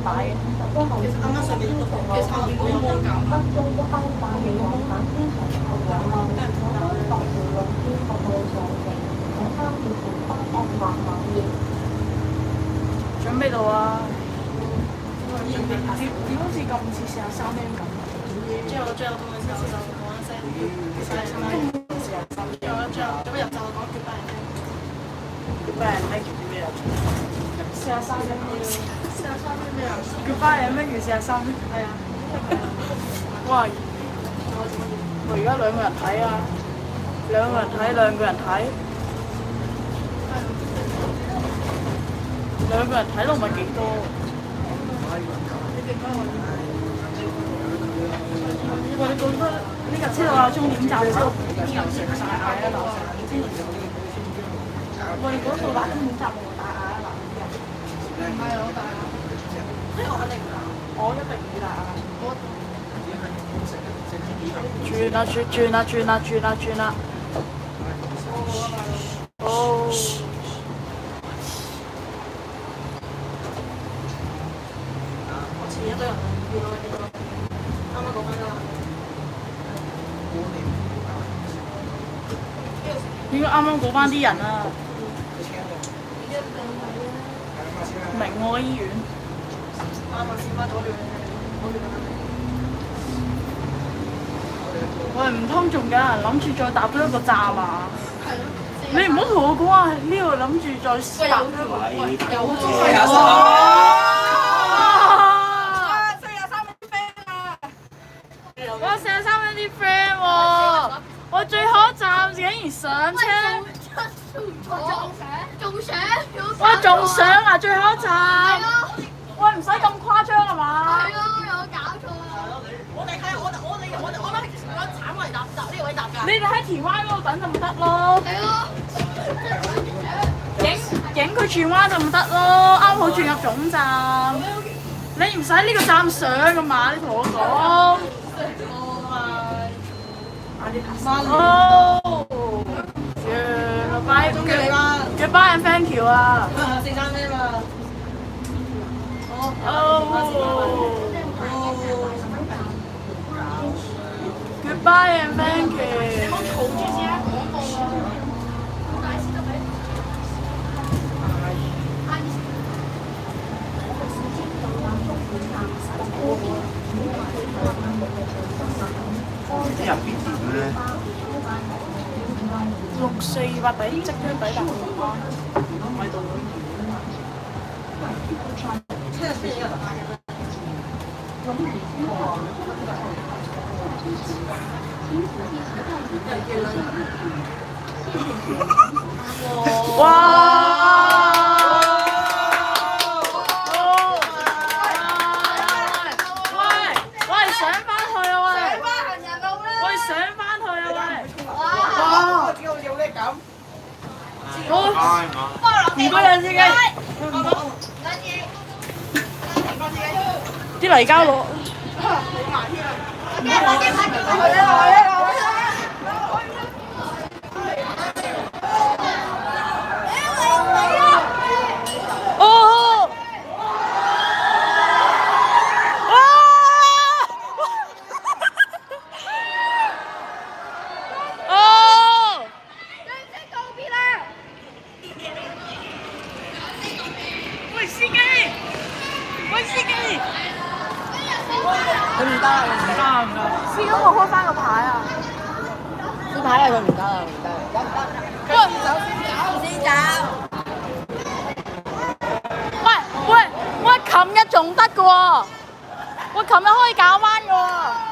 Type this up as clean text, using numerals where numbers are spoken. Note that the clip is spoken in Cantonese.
擺嘅。其實啱啱上面都講，其實我冇冇搞。準備到啊！點好似咁唔似43咩咁？最後同佢試試就講一聲，其實係三咩？最後入就講叫班人聽。叫班人聽叫咩啊43咩？咩啊？叫班人咩叫43咩？係啊。哇！我而家兩個人睇啊，兩個人睇，兩個人睇，兩個人睇都唔係幾多。喂，你覺得呢架車路有終點站之後邊有食晒嗌啊樓上？喂，嗰度打終點站冇大嗌啊樓上？唔係我大嗌，呢個肯定唔大，我一定唔大嗌。轉啦轉啦轉啦轉啦轉啦！哦！我前一堆人見到幾多？啱啱講緊啦。應該啱啱嗰班啲人啊！明愛醫院。啱啊！先翻咗亂，好亂啊！喂，唔通仲有人諗住再搭多一個站啊？係咯。你唔好同我講話呢度諗住再搭多一個。有哇！43蚊啲 friend 喎，我最後一站竟然上車。仲上？哇！仲上啊！最後一站。喂，唔使咁誇張係嘛？係咯，有搞錯啊！我諗慘過嚟搭呢個位搭㗎。你哋喺田灣嗰度等就唔得咯。係咯，影佢轉彎就唔得咯，啱好轉入總站。你唔使呢個站上㗎嘛？你同我講。哦。Goodbye and thank you 啊。43咩嘛？Goodbye and thank you。你冇嘈住先啊！廣告啊！啲人邊點咧648抵即將抵達紅磡。喺度。車先一個大嘅。哇！喂，上返去啊喂！喂，上返去啊喂！哇！有咩咁？唔該兩司機。啲泥膠攞。哦！哦！喂司機！喂司機！佢唔得，唔得，唔得！司機我開翻個牌啊！呢排係佢唔得啦，唔得。先走。喂，琴日仲得㗎喎，我琴日可以搞彎㗎喎。